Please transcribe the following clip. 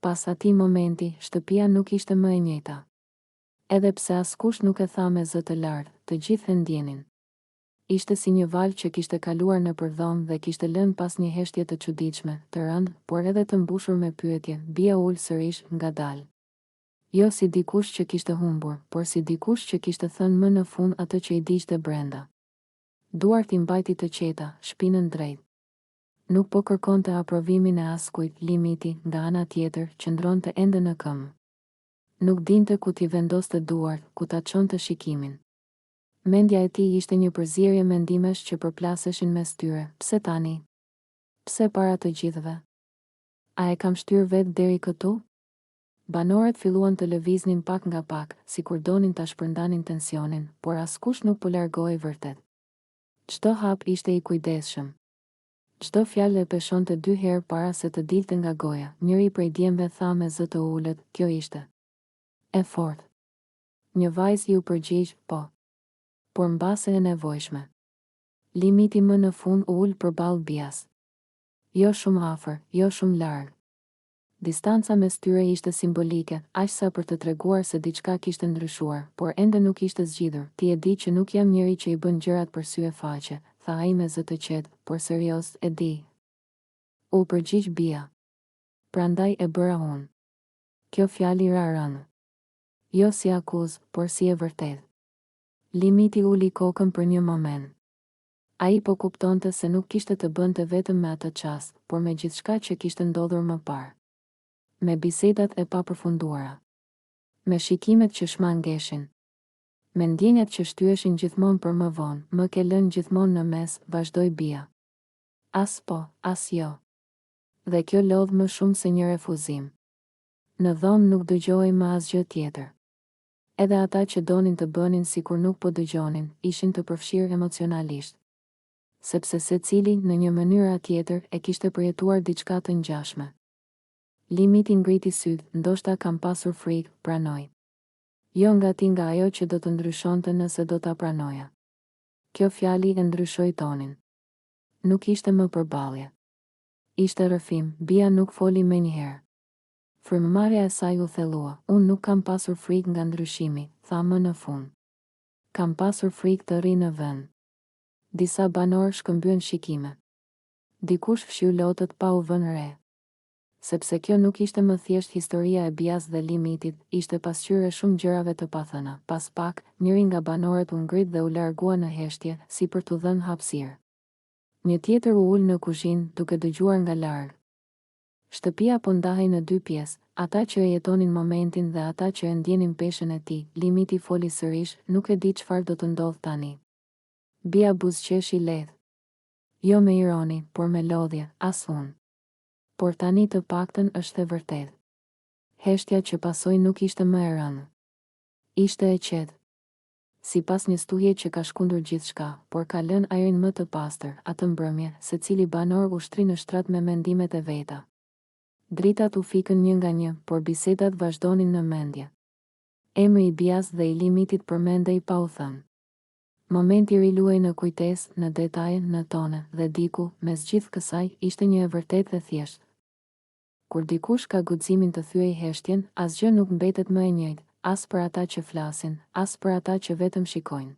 Pas atij momenti, shtëpia nuk ishte më e njëjta. Edhe pse askush nuk e tha me zë të lartë, të gjithë e ndjenin. Ishte si një valë që kishte kaluar nëpër dhomë dhe kishte lënë pas një heshtje të çuditshme, të rëndë, por edhe të mbushur me pyetje. Bia ul sërish ngadalë. Jo si dikush që kishte humbur, por si dikush që kishte thënë më në fund atë që i diqte brenda. Duart i mbajti të qeta, shpinën drejt. Nuk po kërkonte aprovimin e askujt, limiti, nga ana tjetër, qëndronte ende në këmbë. Nuk dinte ku t'i vendoste duart, ku ta çonte shikimin. Mendja e tij ishte një përzierje mendimesh që përplaseshin mes tyre. Pse tani? Pse para të gjithëve? A e kam shtyr vetë deri këtu? Banorët filluan të lëviznin pak nga pak, sikur donin ta shpërndanin tensionin, por askush nuk po largohej vërtet. Çdo hap ishte i kujdesshëm. Çdo fjalë e peshonte 2 herë para se të dilte nga goja. Njëri prej djemve tha me zë të ulët, kjo ishte e fortë. Një vajzë ju përgjigj, po. Por mbase e nevojshme. Limiti më në fund u ul përballë Bias. Jo shumë afër, jo shumë larg. Distanca mes tyre ishte simbolike, aq sa për të treguar se diçka kishte ndryshuar, por ende nuk ishte zgjidhur. Ti e di që nuk jam njeri që i bën gjërat për sy e faqe, tha ai me zë të qetë, por serios, e di. U përgjigj Bia. Prandaj e bëra unë. Kjo fjalë i rarën. Jo si akuzë, por si e vërtetë. Limiti uli kokën për një moment. Ai po kuptonte se nuk kishte të bënte vetëm me atë çast, por me gjithçka që kishte ndodhur më parë. Me bisedat e papërfunduara. Me shikimet që shmangeshin. Me ndjenjat që shtyeshin gjithmonë për më vonë, më ke lënë gjithmonë në mes, vazhdoi Bia. As po, as jo. Dhe kjo lodh më shumë se një refuzim. Në dhomë nuk dëgjohej më asgjë tjetër. Edhe ata që donin të bënin sikur nuk po dëgjonin, ishin të përfshirë emocionalisht. Sepse secili në një mënyrë tjetër e kishte përjetuar diçka të ngjashme. Limiti ngriti syt, ndoshta kam pasur frikë, pranoi. Jo nga ajo që do të ndryshonte nëse do ta pranoja. Kjo fjali e ndryshoi tonin. Nuk ishte më përballje. Ishte rrëfim. Bia nuk foli menjëherë. Frymëmarrja e saj u thellua. Unë nuk kam pasur frikë nga ndryshimi, tha më në fund. Kam pasur frikë të rri në vend. Disa banorë shkëmbyen shikime. Dikush fshiu lotët pa u vënë re. Sepse kjo nuk ishte më thjesht historia e Bias dhe Limitit, ishte pasqyrë e shumë gjërave të pathëna. Pas pak, njëri nga banorët u ngrit dhe u largua në heshtje, si për t'u dhënë hapësirë. Një tjetër u ul në kuzhinë, duke dëgjuar nga larg. Shtëpia po ndahej në 2 pjesë, ata që e jetonin momentin dhe ata që e ndjenin peshën e tij. Limiti foli sërish, nuk e di çfarë do të ndodh tani. Bia buzëqeshi lehtë. Jo me ironi, por me lodhje, as unë. Por tani të paktën është e vërtetë. Heshtja që pasoi nuk ishte më e rëndë. Ishte e qetë. Sipas një stuhje që ka shkundur gjithçka, por ka lënë ajrin më të pastër, atë mbrëmje, secili banor ushtri në shtrat me mendimet e veta. Dritat u fikën një nga një, por bisedat vazhdonin në mendje. Emri i Bias dhe i Limitit përmendej pa u thënë. Momenti riluej në kujtesë, në detaje, në tone, dhe diku, mes gjithë kësaj, ishte një e vërtetë e thjeshtë. Kur dikush ka guximin të thyej heshtjen, asgjë nuk mbetet më e njëjtë, as për ata që flasin, as për ata që vetëm shikojnë.